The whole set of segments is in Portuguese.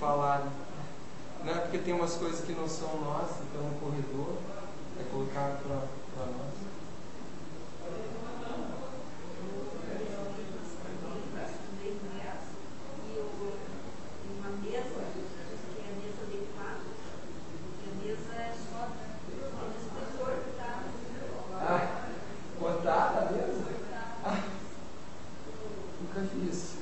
falar, né? Porque tem umas coisas que não são nossas, então no corredor é colocado para nós. Cortada a mesa? Nunca vi isso.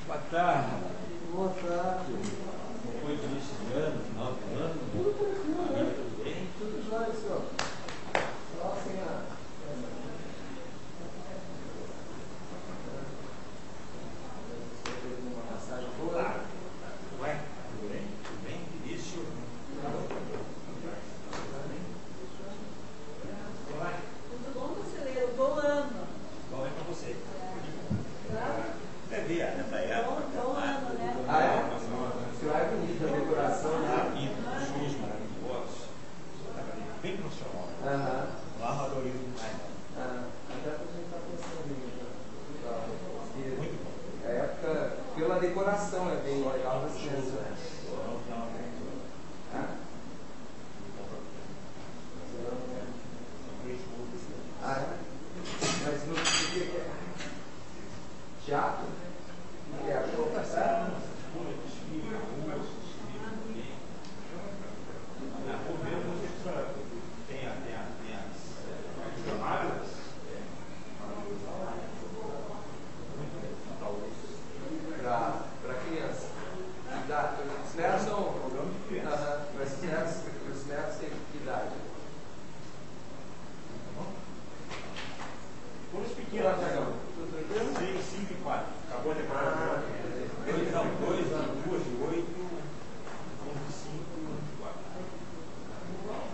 Boa tarde. Boa tarde. Depois do início do ano, final do ano, Tudo tranquilo, né? tudo bem? Tudo jóia, senhor. Só sem a... Você fez uma massagem boa? Ué, tudo bem? Tudo bem? Início. Tudo bom, conselheiro? Bom ano. Bom é pra você. Tá? É dia, nessa época. Bom ano, né? Ah, é? Você vai bonito a decoração, né? Aqui, shows maravilhosos. Bem profissional. Aham. Não amadorismo mais. Até pra gente estar pensando nisso. Legal. Muito bom. A época, pela decoração, é bem legal das Shows, coisas. né? Ah, é? Mas no que é? Teatro? É a profissão? Na rua mesmo, tem as chamadas. Para criança. Os netos são. Programa de criança. Mas os netos têm que idade? Todos pequenos, né? Tudo tranquilo? 6, 5 e 4. Acabou de decorar. 2 anos, 2 de 8, 1 de 5 e 4.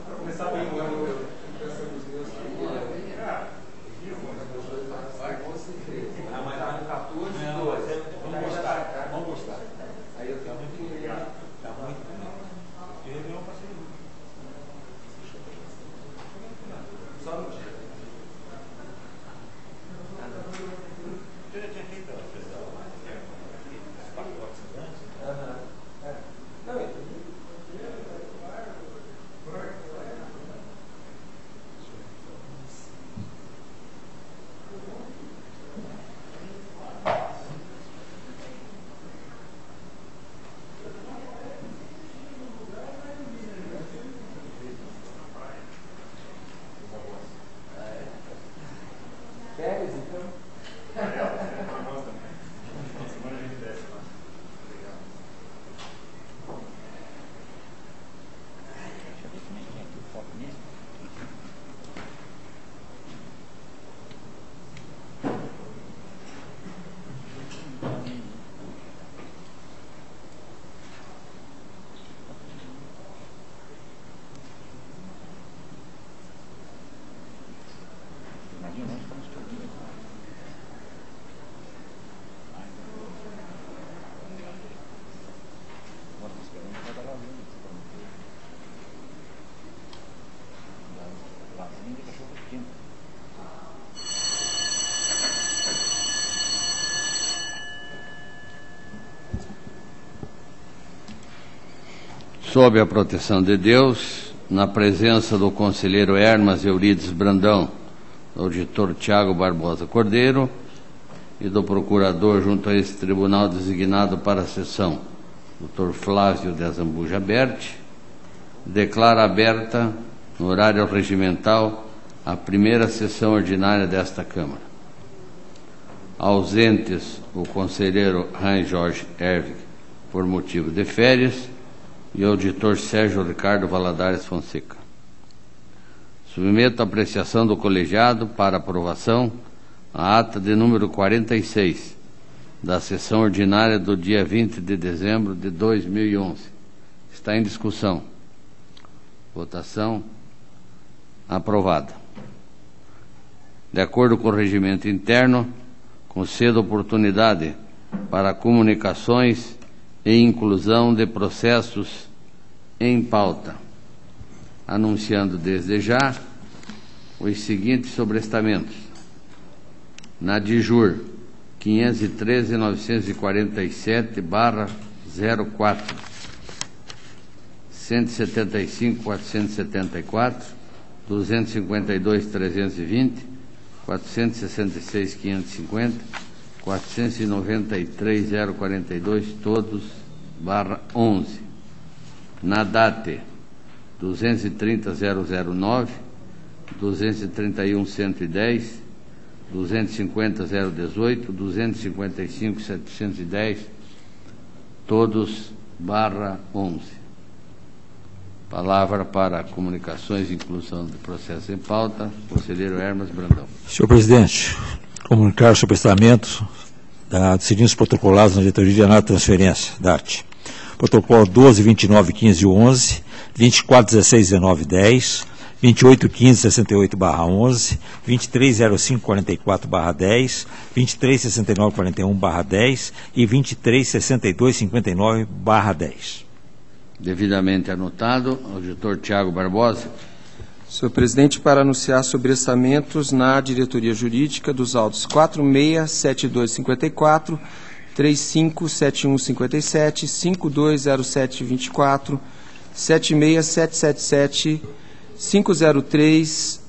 Para começar bem o ano, eu pensando nos meus filhos. Cara, Com certeza. Ah, mas Tá no 14, não, 12. vamos gostar. Vamos gostar. Aí eu tenho muito que olhar. Tá muito bonito. Ele é um parceiro. Só no dia. Você já tinha feito a sessão? Sob a proteção de Deus, na presença do conselheiro Hermas Eurides Brandão, do auditor Tiago Barbosa Cordeiro e do procurador junto a esse tribunal designado para a sessão, Dr. Flávio de Azambuja Berti, declara aberta, no horário regimental, a primeira sessão ordinária desta Câmara. Ausentes o conselheiro Rain-Jorge Ervig, por motivo de férias, e o auditor Sérgio Ricardo Valadares Fonseca. Submeto a apreciação do colegiado para aprovação a ata de número 46 da sessão ordinária do dia 20 de dezembro de 2011. Está em discussão. Votação aprovada. De acordo com o regimento interno, concedo oportunidade para comunicações e inclusão de processos em pauta, anunciando desde já os seguintes sobrestamentos. Na DIJUR 513.947/04, 175.474, 252.320, 466.550, 493.042, todos, /11. Na DATE 230.009, 231.110, 250.018, 255.710, todos, /11. Palavra para comunicações e inclusão do processo em pauta, conselheiro Hermas Brandão. Senhor presidente, comunicar o sobrestamento dos seguintes protocolados na diretoria de análise de transferência, DAT. Protocolo 12.29.15.11, 24.16.19.10, 28.15.68/11, 23.05.44/10, 23.69.41/10 e 23.62.59/10. Devidamente anotado, auditor Tiago Barbosa. Senhor presidente, para anunciar sobressamentos na diretoria jurídica dos autos 467254, 357157, 520724, 76777, 503,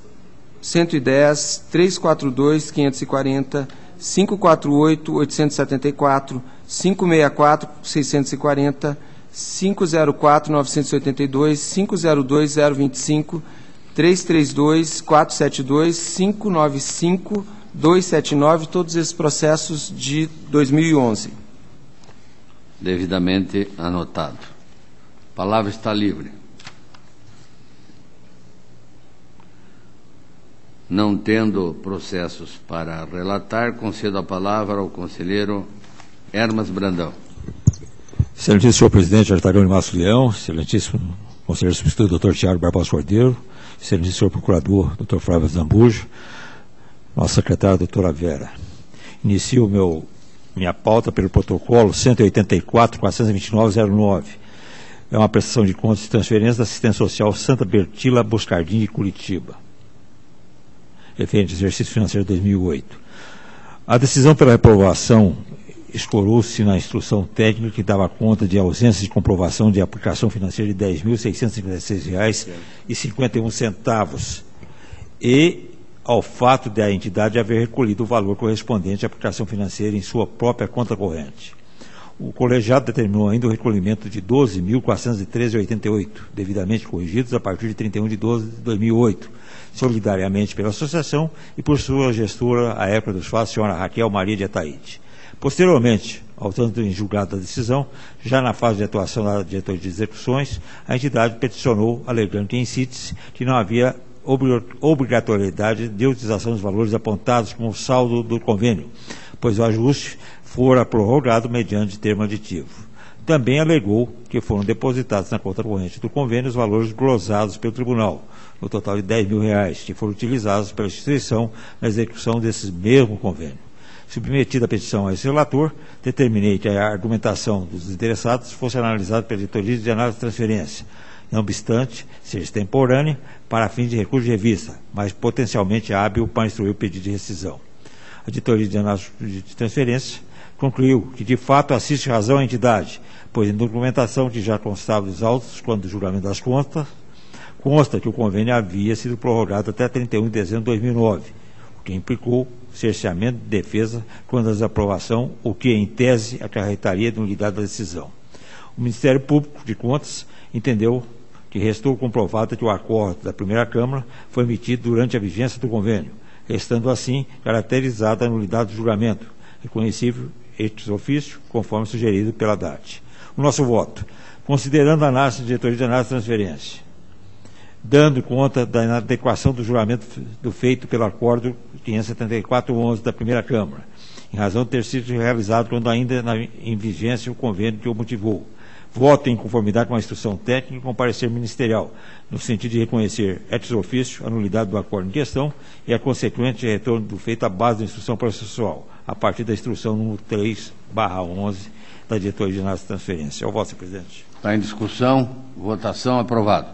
110, 342, 540, 548, 874, 564, 640, 504, 982, 502, 025, 332, 472, 595, 279, todos esses processos de 2011. Devidamente anotado. A palavra está livre. Não tendo processos para relatar, concedo a palavra ao conselheiro Hermas Brandão. Excelentíssimo senhor presidente Artagão Márcio Leão, excelentíssimo conselheiro substituto Dr. Tiago Barbosa Cordeiro, excelentíssimo senhor procurador Dr. Flávio Zambujo, nossa secretária doutora Vera. Inicio minha pauta pelo protocolo 184.429.09. É uma prestação de contas de transferência da assistência social Santa Bertila Boscardim de Curitiba, referente ao exercício financeiro de 2008. A decisão pela reprovação escorou-se na instrução técnica que dava conta de ausência de comprovação de aplicação financeira de R$ 10.656,51 e ao fato de a entidade haver recolhido o valor correspondente à aplicação financeira em sua própria conta corrente. O colegiado determinou ainda o recolhimento de R$ 12.413,88, devidamente corrigidos a partir de 31 de 12 de 2008, solidariamente pela associação e por sua gestora, à época dos fatos, senhora Raquel Maria de Ataíde. Posteriormente, ao tanto em julgado da decisão, já na fase de atuação da diretoria de execuções, a entidade peticionou, alegando que em síntese, que não havia obrigatoriedade de utilização dos valores apontados como saldo do convênio, pois o ajuste fora prorrogado mediante termo aditivo. Também alegou que foram depositados na conta corrente do convênio os valores glosados pelo tribunal, no total de R$ 10.000, que foram utilizados pela instituição na execução desse mesmo convênio. Submetida a petição a esse relator, determinei que a argumentação dos interessados fosse analisada pela diretoria de análise de transferência, não obstante ser extemporânea para fins de recurso de revista, mas potencialmente hábil para instruir o pedido de rescisão. A diretoria de análise de transferência concluiu que, de fato, assiste razão à entidade, pois em documentação que já constava dos autos quando do julgamento das contas, consta que o convênio havia sido prorrogado até 31 de dezembro de 2009, o que implicou cerceamento de defesa quando a desaprovação, o que, em tese, acarretaria de nulidade da decisão. O Ministério Público de Contas entendeu que restou comprovado que o acordo da primeira Câmara foi emitido durante a vigência do convênio, restando assim caracterizada a nulidade do julgamento, reconhecível ex officio, conforme sugerido pela DAT. O nosso voto, considerando a análise da diretoria de análise de transferência, dando conta da inadequação do julgamento do feito pelo acordo 574/11 da primeira Câmara, em razão de ter sido realizado quando ainda em vigência o convênio que o motivou. Voto em conformidade com a instrução técnica e com o parecer ministerial, no sentido de reconhecer ex officio a nulidade do acordo em questão e a consequente retorno do feito à base da instrução processual, a partir da instrução número 3/11 da diretoria de análise de transferência. É o voto, senhor presidente. Está em discussão. Votação. Aprovado.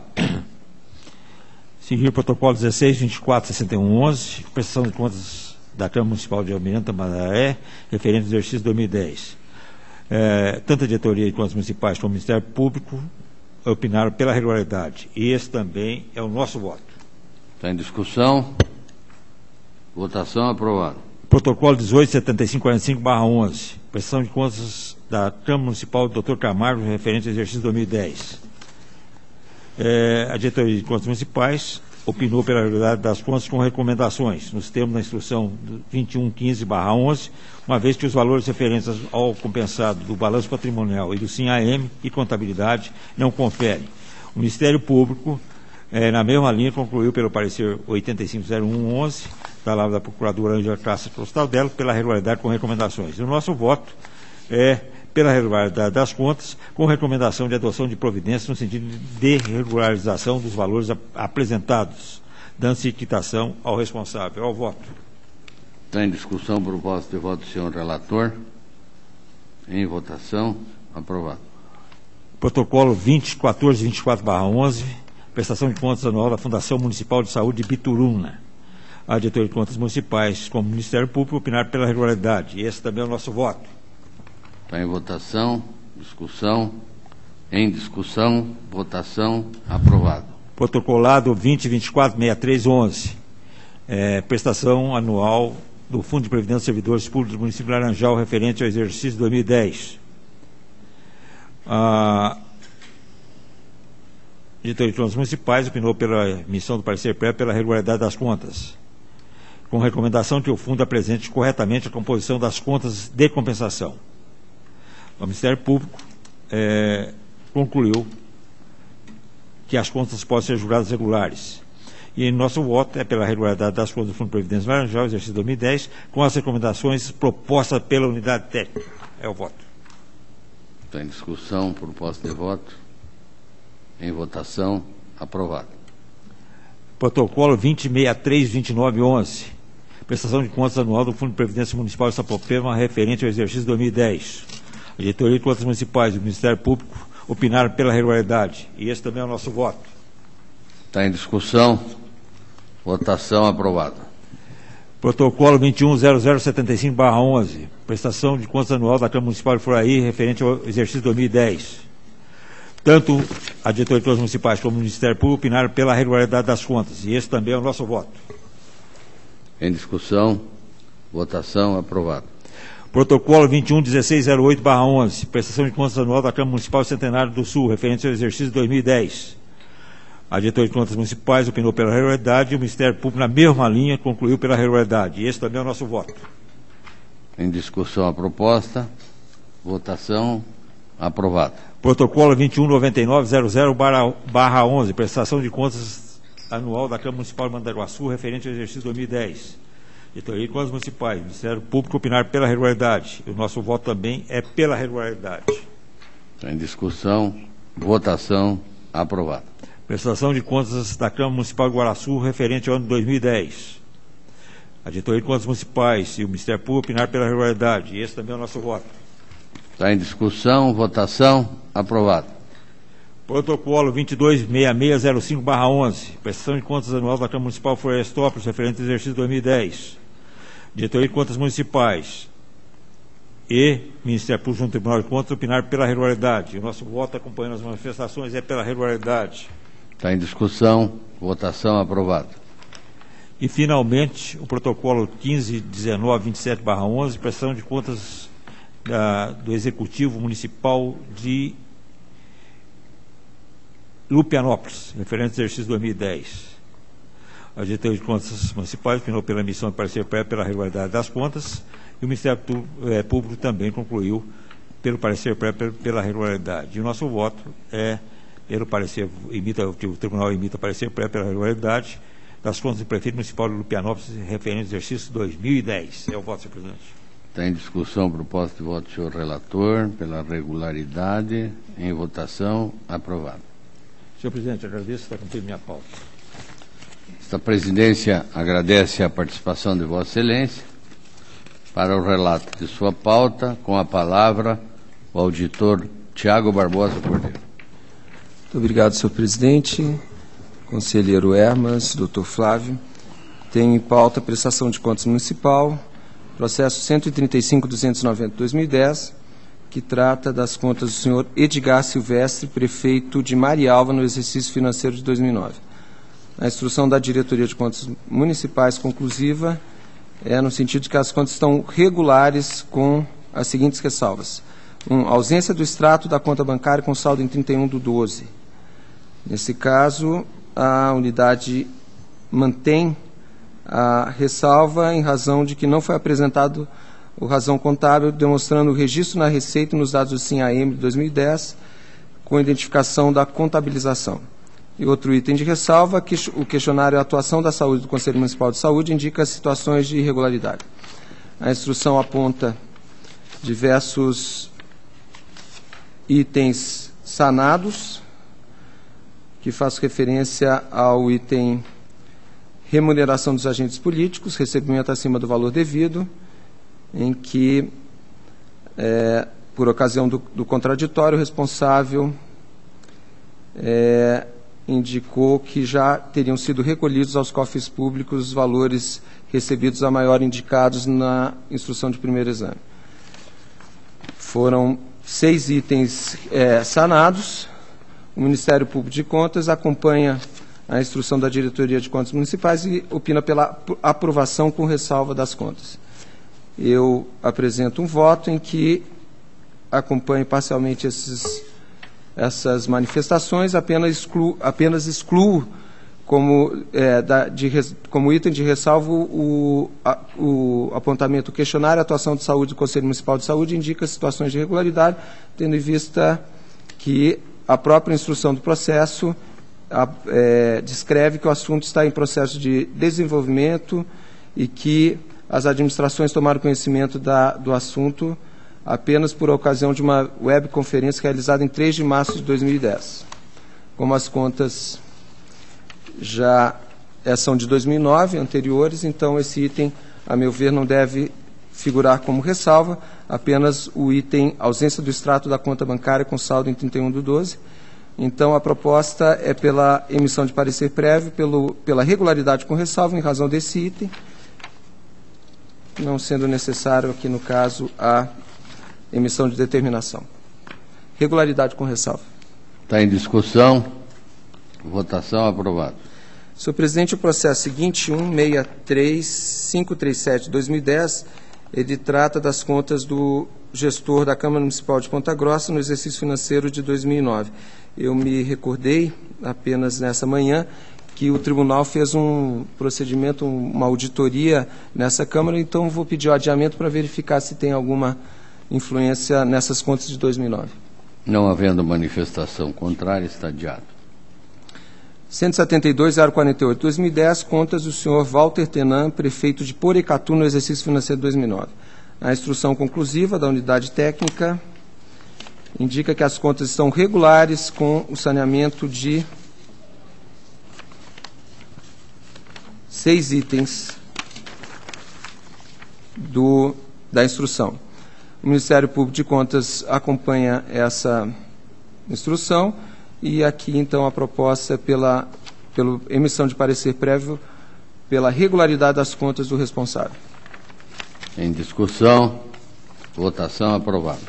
Seguir o protocolo 16.24.61.11, prestação de contas da Câmara Municipal de Almirante Tamandaré, referente ao exercício 2010. Tanto a diretoria de contas municipais como o Ministério Público opinaram pela regularidade. E esse também é o nosso voto. Está em discussão. Votação. Aprovado. Protocolo 18.75.45/11, prestação de contas da Câmara Municipal do Dr. Camargo, referente ao exercício 2010. A diretoria de contas municipais opinou pela regularidade das contas com recomendações, nos termos da instrução 2115/11, uma vez que os valores referentes ao compensado do balanço patrimonial e do SIM-AM e contabilidade não conferem. O Ministério Público, na mesma linha, concluiu pelo parecer 850111, da palavra da Procuradora Ângela Castro Tostaldello, pela regularidade com recomendações. O nosso voto é pela regularidade das contas, com recomendação de adoção de providências no sentido de regularização dos valores apresentados, dando-se quitação ao responsável. Ao voto. Está em discussão proposta de voto do senhor relator. Em votação. Aprovado. Protocolo 20.14.24/11, prestação de contas anual da Fundação Municipal de Saúde de Bituruna. A diretoria de contas municipais, como o Ministério Público, opinaram pela regularidade. E esse também é o nosso voto. Está em votação, discussão, em discussão, votação, aprovado. Protocolado 20.24.63.11, prestação anual do Fundo de Previdência dos Servidores Públicos do município de Laranjal, referente ao exercício 2010. A diretoria de contas municipais opinou pela emissão do parecer prévio pela regularidade das contas, com recomendação que o fundo apresente corretamente a composição das contas de compensação. O Ministério Público concluiu que as contas podem ser julgadas regulares. E nosso voto é pela regularidade das contas do Fundo de Previdência Laranjal, exercício 2010, com as recomendações propostas pela unidade técnica. É o voto. Está em discussão, proposta de voto. Em votação, aprovado. Protocolo 20.63.29.11, prestação de contas anual do Fundo de Previdência Municipal de Sapopema, referente ao exercício 2010. A diretoria de contas municipais e o Ministério Público opinaram pela regularidade. E esse também é o nosso voto. Está em discussão. Votação aprovada. Protocolo 21.0075/11, prestação de contas anual da Câmara Municipal de Furaí, referente ao exercício 2010. Tanto a diretoria de contas municipais como o Ministério Público opinaram pela regularidade das contas. E esse também é o nosso voto. Em discussão. Votação aprovada. Protocolo 21.1608/11, prestação de contas anual da Câmara Municipal Centenário do Sul, referente ao exercício 2010. A diretoria de contas municipais opinou pela regularidade e o Ministério Público, na mesma linha, concluiu pela regularidade. E esse também é o nosso voto. Em discussão a proposta. Votação aprovada. Protocolo 21.9900/11, prestação de contas anual da Câmara Municipal de Mandaguaçu, referente ao exercício 2010. Diretoria de Contas Municipais, Ministério Público opinar pela regularidade. O nosso voto também é pela regularidade. Está em discussão. Votação aprovada. Prestação de contas da Câmara Municipal de Guaraçu, referente ao ano de 2010. A Diretoria de Contas Municipais e o Ministério Público opinar pela regularidade. E esse também é o nosso voto. Está em discussão. Votação aprovada. Protocolo 22.6605/11, prestação de contas anual da Câmara Municipal Florestópolis, referente ao exercício 2010. Diretoria de Contas Municipais e Ministério Público no Tribunal de Contas opinar pela regularidade. O nosso voto, acompanhando as manifestações, é pela regularidade. Está em discussão. Votação aprovada. E, finalmente, o protocolo 15.19.27/11, prestação de contas do Executivo Municipal de Lupianópolis, referente ao exercício 2010. A Diretoria de Contas Municipais opinou pela emissão de parecer prévio pela regularidade das contas e o Ministério Público também concluiu pelo parecer prévio pela regularidade. E o nosso voto é pelo parecer, que o Tribunal emita parecer prévio pela regularidade das contas do Prefeito Municipal de Lupianópolis referente ao exercício 2010. É o voto, senhor presidente. Está em discussão proposta de voto do senhor relator pela regularidade. Em votação, aprovado. Senhor presidente, agradeço, está cumprindo minha pauta. Esta presidência agradece a participação de Vossa Excelência. Para o relato de sua pauta, com a palavra, o auditor Tiago Barbosa Cordeiro. Muito obrigado, senhor presidente. Conselheiro Hermas, doutor Flávio. Tenho em pauta a prestação de contas municipal, processo 135.290/2010, que trata das contas do senhor Edgar Silvestre, prefeito de Marialva, no exercício financeiro de 2009. A instrução da Diretoria de Contas Municipais conclusiva é no sentido de que as contas estão regulares com as seguintes ressalvas. 1. Ausência do extrato da conta bancária com saldo em 31/12. Nesse caso, a unidade mantém a ressalva em razão de que não foi apresentado o razão contábil, demonstrando o registro na Receita e nos dados do SIM-AM de 2010, com identificação da contabilização. E outro item de ressalva, que o questionário Atuação da Saúde do Conselho Municipal de Saúde indica situações de irregularidade. A instrução aponta diversos itens sanados, que faz referência ao item remuneração dos agentes políticos, recebimento acima do valor devido, em que, por ocasião do contraditório, o responsável indicou que já teriam sido recolhidos aos cofres públicos os valores recebidos a maior indicados na instrução de primeiro exame. Foram 6 itens sanados. O Ministério Público de Contas acompanha a instrução da Diretoria de Contas Municipais e opina pela aprovação com ressalva das contas. Eu apresento um voto em que acompanho parcialmente essas manifestações, apenas excluo como item de ressalvo o apontamento do questionário Atuação de Saúde do Conselho Municipal de Saúde indica situações de irregularidade, tendo em vista que a própria instrução do processo descreve que o assunto está em processo de desenvolvimento e que as administrações tomaram conhecimento do assunto apenas por ocasião de uma webconferência realizada em 3 de março de 2010. Como as contas já são de 2009, anteriores, então esse item, a meu ver, não deve figurar como ressalva, apenas o item ausência do extrato da conta bancária com saldo em 31/12. Então, a proposta é pela emissão de parecer prévio, pela regularidade com ressalva, em razão desse item, não sendo necessário aqui, no caso, a emissão de determinação. Regularidade com ressalva. Está em discussão. Votação aprovada. Senhor presidente, o processo seguinte, 163.537/2010, ele trata das contas do gestor da Câmara Municipal de Ponta Grossa no exercício financeiro de 2009. Eu me recordei, apenas nessa manhã, que o tribunal fez um procedimento, uma auditoria nessa Câmara, então vou pedir o adiamento para verificar se tem alguma influência nessas contas de 2009. Não havendo manifestação contrária, está adiado. 172.048/2010, contas do senhor Walter Tenan, prefeito de Porecatu, no exercício financeiro de 2009. A instrução conclusiva da unidade técnica indica que as contas estão regulares com o saneamento de 6 itens da instrução. O Ministério Público de Contas acompanha essa instrução e aqui, então, a proposta é pela emissão de parecer prévio pela regularidade das contas do responsável. Em discussão. Votação aprovada.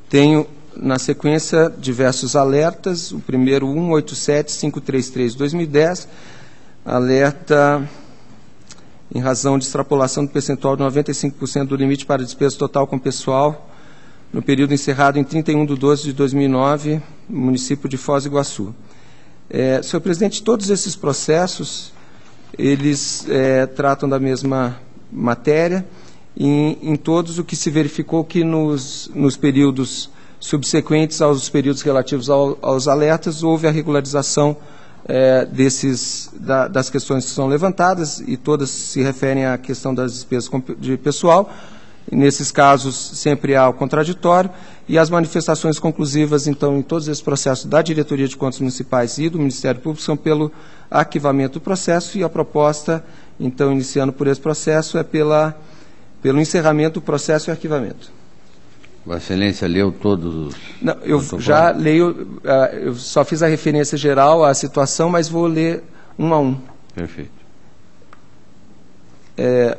Tenho, na sequência, diversos alertas. O primeiro, 187-533-2010, alerta em razão de extrapolação do percentual de 95% do limite para despesa total com pessoal no período encerrado em 31/12/2009, no município de Foz do Iguaçu. Senhor presidente, todos esses processos, eles tratam da mesma matéria. Em todos, o que se verificou que nos períodos subsequentes aos períodos relativos aos alertas, houve a regularização das questões que são levantadas, e todas se referem à questão das despesas de pessoal. E nesses casos, sempre há o contraditório, e as manifestações conclusivas, então, em todos esses processos da Diretoria de Contas Municipais e do Ministério Público são pelo arquivamento do processo, e a proposta, então, iniciando por esse processo, é pelo encerramento do processo e arquivamento. Vossa Excelência leu todos os... Não, eu já leio, eu só fiz a referência geral à situação, mas vou ler um a um. Perfeito.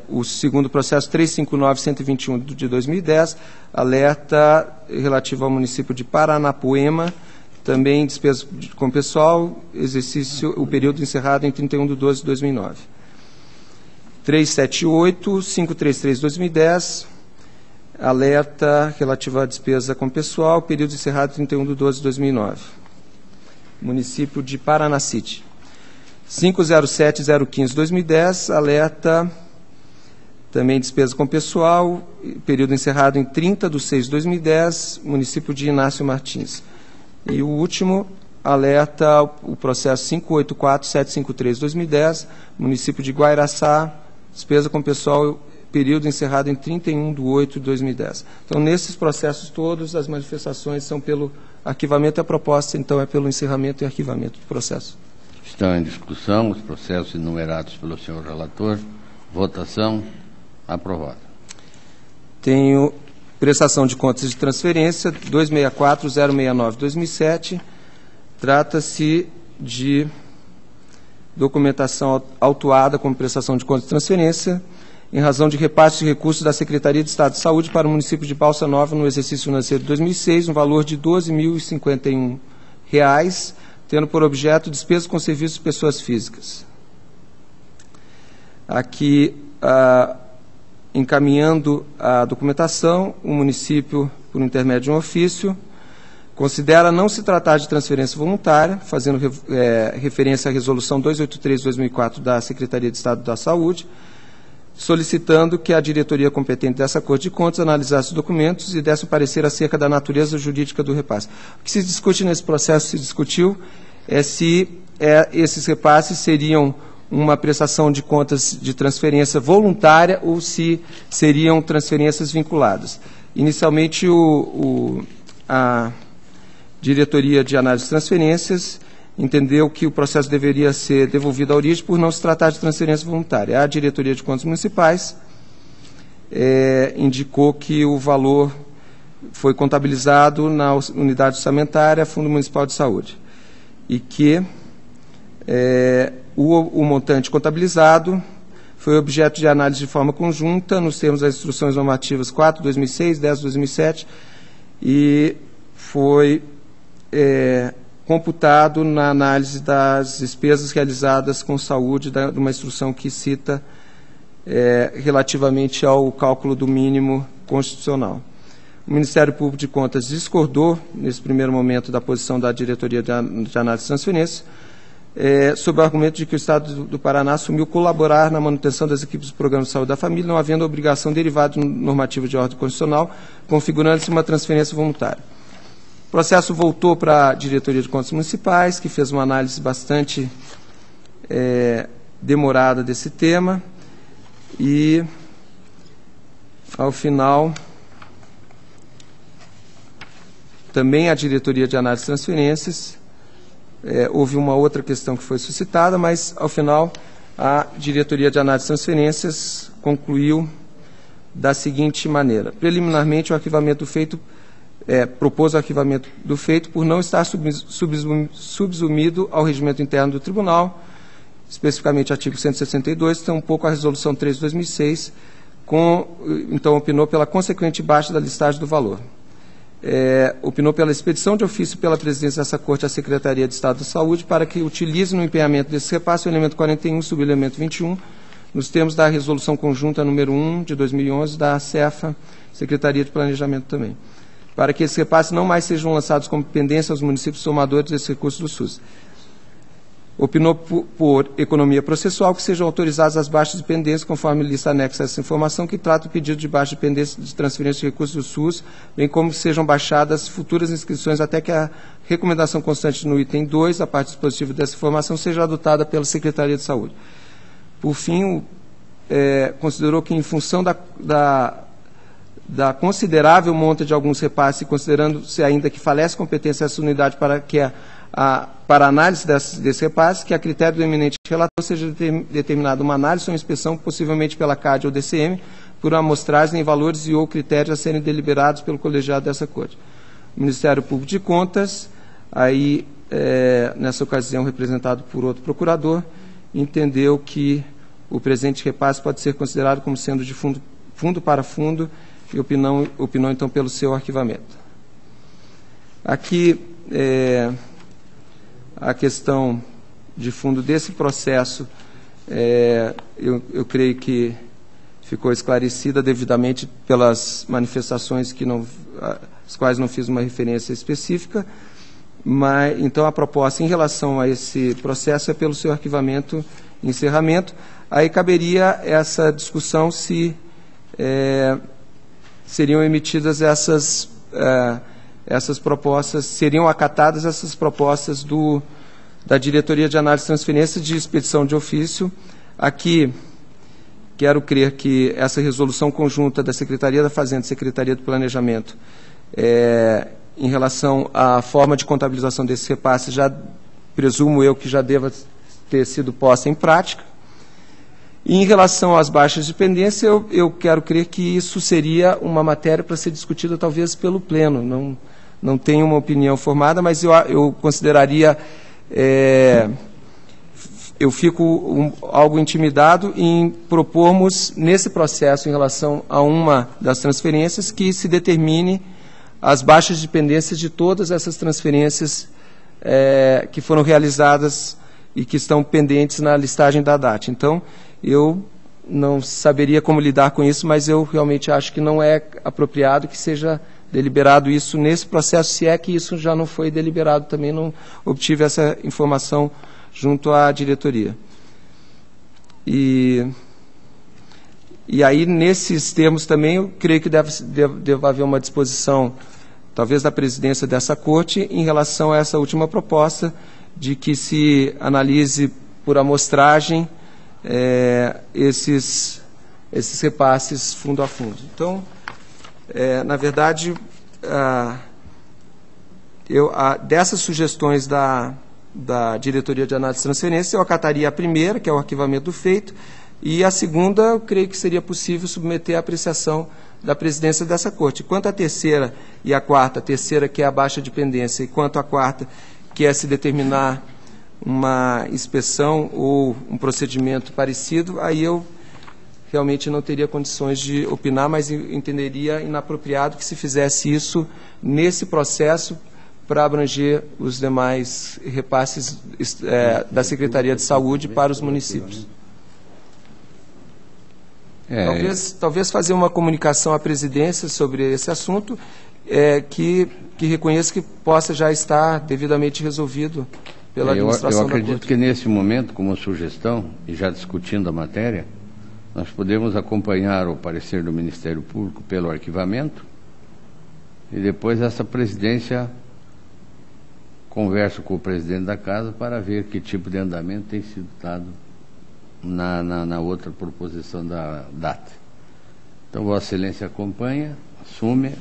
O segundo processo, 359-121 de 2010, alerta relativo ao município de Paranapoema, também despesas com pessoal, exercício, o período encerrado em 31/12/2009. 378-533-2010, alerta relativo à despesa com pessoal, período encerrado em 31/12/2009. Município de Paranacite. 507-015-2010, alerta também despesa com pessoal, período encerrado em 30/6/2010, município de Inácio Martins. E o último, alerta o processo 584-753-2010, município de Guairaçá, despesa com pessoal, período encerrado em 31/8/2010. Então, nesses processos todos, as manifestações são pelo arquivamento, e a proposta, então, é pelo encerramento e arquivamento do processo. Estão em discussão os processos enumerados pelo senhor relator. Votação aprovada. Tenho prestação de contas de transferência 264-069-2007. Trata-se de documentação autuada como prestação de contas de transferência em razão de repasse de recursos da Secretaria de Estado de Saúde para o município de Balsa Nova no exercício financeiro de 2006, no valor de R$ 12.051, tendo por objeto despesas com serviços de pessoas físicas. Aqui, encaminhando a documentação, o município, por intermédio de um ofício, considera não se tratar de transferência voluntária, fazendo referência à Resolução 283/2004 da Secretaria de Estado da Saúde, solicitando que a diretoria competente dessa Corte de Contas analisasse os documentos e desse o parecer acerca da natureza jurídica do repasse. O que se discute nesse processo, se discutiu, é se esses repasses seriam uma prestação de contas de transferência voluntária ou se seriam transferências vinculadas. Inicialmente, a Diretoria de Análise de Transferências entendeu que o processo deveria ser devolvido à origem por não se tratar de transferência voluntária. A Diretoria de Contas Municipais indicou que o valor foi contabilizado na unidade orçamentária Fundo Municipal de Saúde e que o montante contabilizado foi objeto de análise de forma conjunta nos termos das instruções normativas 4/2006, 10/2007 e foi computado na análise das despesas realizadas com saúde de uma instrução que cita relativamente ao cálculo do mínimo constitucional. O Ministério Público de Contas discordou, nesse primeiro momento, da posição da Diretoria de Análise de Transferência, sob o argumento de que o Estado do Paraná assumiu colaborar na manutenção das equipes do Programa de Saúde da Família, não havendo obrigação derivada de normativa de ordem constitucional, configurando-se uma transferência voluntária. O processo voltou para a Diretoria de Contas Municipais, que fez uma análise bastante demorada desse tema, e, ao final, também a Diretoria de Análise de Transferências, houve uma outra questão que foi suscitada, mas, ao final, a Diretoria de Análise de Transferências concluiu da seguinte maneira. Preliminarmente, o arquivamento feito propôs o arquivamento do feito por não estar subsumido ao regimento interno do Tribunal, especificamente artigo 162, tampouco a Resolução 3 de 2006, então opinou pela consequente baixa da listagem do valor. Opinou pela expedição de ofício pela presidência dessa Corte à Secretaria de Estado da Saúde para que utilize no empenhamento desse repasse o elemento 41, subelemento 21, nos termos da Resolução Conjunta número 1 de 2011 da CEFA, Secretaria de Planejamento também, para que esses repasses não mais sejam lançados como pendência aos municípios tomadores desses recursos do SUS. Opinou por economia processual que sejam autorizadas as baixas de pendência, conforme lista anexa a essa informação, que trata o pedido de baixa de pendência de transferência de recursos do SUS, bem como sejam baixadas futuras inscrições até que a recomendação constante no item 2, a parte dispositiva dessa informação, seja adotada pela Secretaria de Saúde. Por fim, considerou que, em função da considerável monta de alguns repasses, considerando-se ainda que falece competência essa unidade para análise desse repasse, que a critério do eminente relator seja determinada uma análise ou inspeção, possivelmente pela CAD ou DCM, por amostragem em valores e ou critérios a serem deliberados pelo colegiado dessa Corte. O Ministério Público de Contas, aí, nessa ocasião representado por outro procurador, entendeu que o presente repasse pode ser considerado como sendo de fundo para fundo e opinou então pelo seu arquivamento. Aqui, a questão de fundo desse processo, eu creio que ficou esclarecida devidamente pelas manifestações as quais não fiz uma referência específica, mas então a proposta em relação a esse processo é pelo seu arquivamento e encerramento. Aí caberia essa discussão se seriam emitidas essas propostas, seriam acatadas essas propostas da Diretoria de Análise e Transferência de expedição de ofício. Aqui, quero crer que essa resolução conjunta da Secretaria da Fazenda e Secretaria do Planejamento, em relação à forma de contabilização desse repasse, já presumo eu que já deva ter sido posta em prática. E em relação às baixas de pendência, eu quero crer que isso seria uma matéria para ser discutida talvez pelo Pleno. Não tenho uma opinião formada, mas eu consideraria, eu fico algo intimidado em propormos nesse processo, em relação a uma das transferências, que se determine as baixas de pendência de todas essas transferências que foram realizadas e que estão pendentes na listagem da DAT. Então, eu não saberia como lidar com isso, mas eu realmente acho que não é apropriado que seja deliberado isso nesse processo, se é que isso já não foi deliberado. Também não obtive essa informação junto à diretoria. E aí, nesses termos também, eu creio que deve haver uma disposição, talvez da presidência dessa Corte, em relação a essa última proposta, de que se analise por amostragem esses repasses fundo a fundo. Então, na verdade, dessas sugestões da Diretoria de Análise e Transferência, eu acataria a primeira, que é o arquivamento do feito, e a segunda, eu creio que seria possível submeter à apreciação da presidência dessa Corte. Quanto à terceira e à quarta, a terceira, que é a baixa de pendência, e quanto à quarta, que é se determinar uma inspeção ou um procedimento parecido, aí eu realmente não teria condições de opinar, mas entenderia inapropriado que se fizesse isso nesse processo para abranger os demais repasses da Secretaria de Saúde para os municípios. Talvez fazer uma comunicação à presidência sobre esse assunto, que reconheça que possa já estar devidamente resolvido pela administração da Corte. Eu acredito que nesse momento, como sugestão, e já discutindo a matéria, nós podemos acompanhar o parecer do Ministério Público pelo arquivamento, e depois essa presidência conversa com o presidente da Casa para ver que tipo de andamento tem sido dado na outra proposição da DAT. Então, Vossa Excelência acompanha, assume,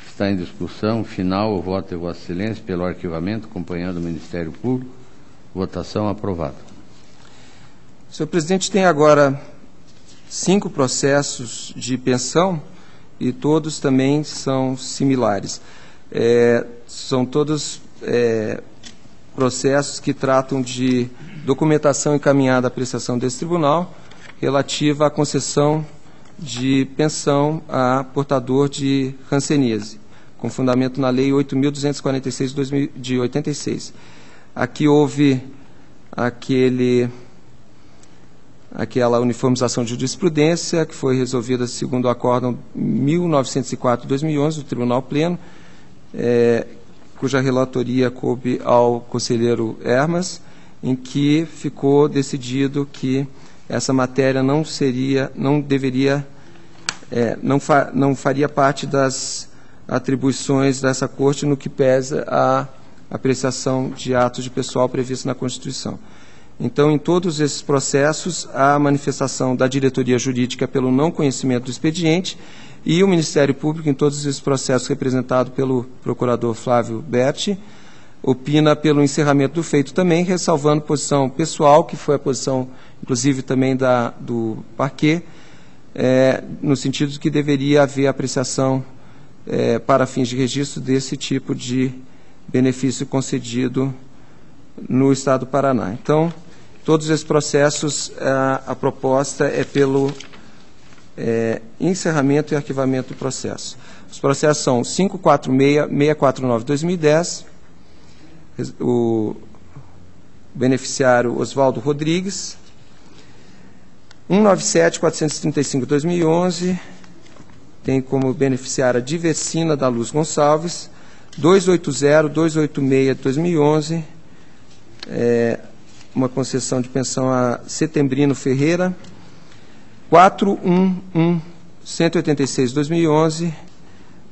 está em discussão, final, o voto de Vossa Excelência pelo arquivamento, acompanhando o Ministério Público. Votação aprovada. Senhor presidente, tem agora 5 processos de pensão e todos também são similares. São todos processos que tratam de documentação encaminhada à apreciação desse tribunal relativa à concessão de pensão a portador de hanseníase, com fundamento na Lei 8.246 de 86. Aqui houve aquela uniformização de jurisprudência, que foi resolvida segundo o acórdão 1904/2011 do Tribunal Pleno, cuja relatoria coube ao conselheiro Hermas, em que ficou decidido que essa matéria não faria parte das atribuições dessa Corte no que pesa a apreciação de atos de pessoal previsto na Constituição. Então, em todos esses processos, a manifestação da diretoria jurídica pelo não conhecimento do expediente e o Ministério Público, em todos esses processos representado pelo procurador Flávio Berti, opina pelo encerramento do feito também, ressalvando posição pessoal, que foi a posição, inclusive, também do parquet, no sentido de que deveria haver apreciação para fins de registro desse tipo de benefício concedido no Estado do Paraná. Então, todos esses processos, a proposta é pelo encerramento e arquivamento do processo. Os processos são 546-649-2010, o beneficiário Oswaldo Rodrigues, 197-435-2011, tem como beneficiária Diversina da Luz Gonçalves, 280-286-2011, uma concessão de pensão a Setembrino Ferreira, 411-186-2011,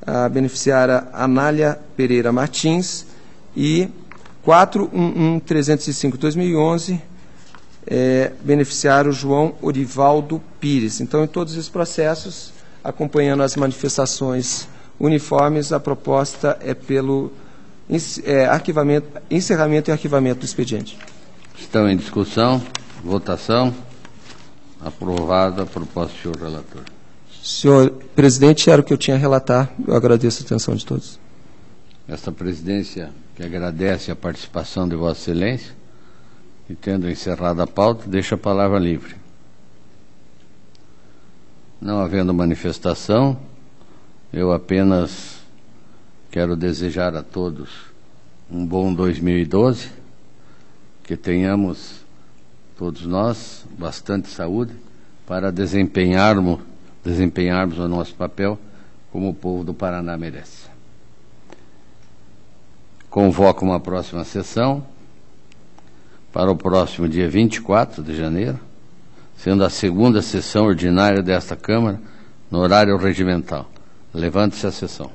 a beneficiária Anália Pereira Martins, e 411-305-2011, beneficiário João Orivaldo Pires. Então, em todos esses processos, acompanhando as manifestações uniformes, a proposta é pelo encerramento e arquivamento do expediente. Estão em discussão, votação. Aprovada a proposta do senhor relator. Senhor presidente, era o que eu tinha a relatar. Eu agradeço a atenção de todos. Esta presidência que agradece a participação de Vossa Excelência e, tendo encerrado a pauta, deixa a palavra livre. Não havendo manifestação, eu apenas quero desejar a todos um bom 2012, que tenhamos, todos nós, bastante saúde para desempenharmos o nosso papel como o povo do Paraná merece. Convoco uma próxima sessão para o próximo dia 24 de janeiro, sendo a segunda sessão ordinária desta Câmara, no horário regimental. Levante-se a sessão.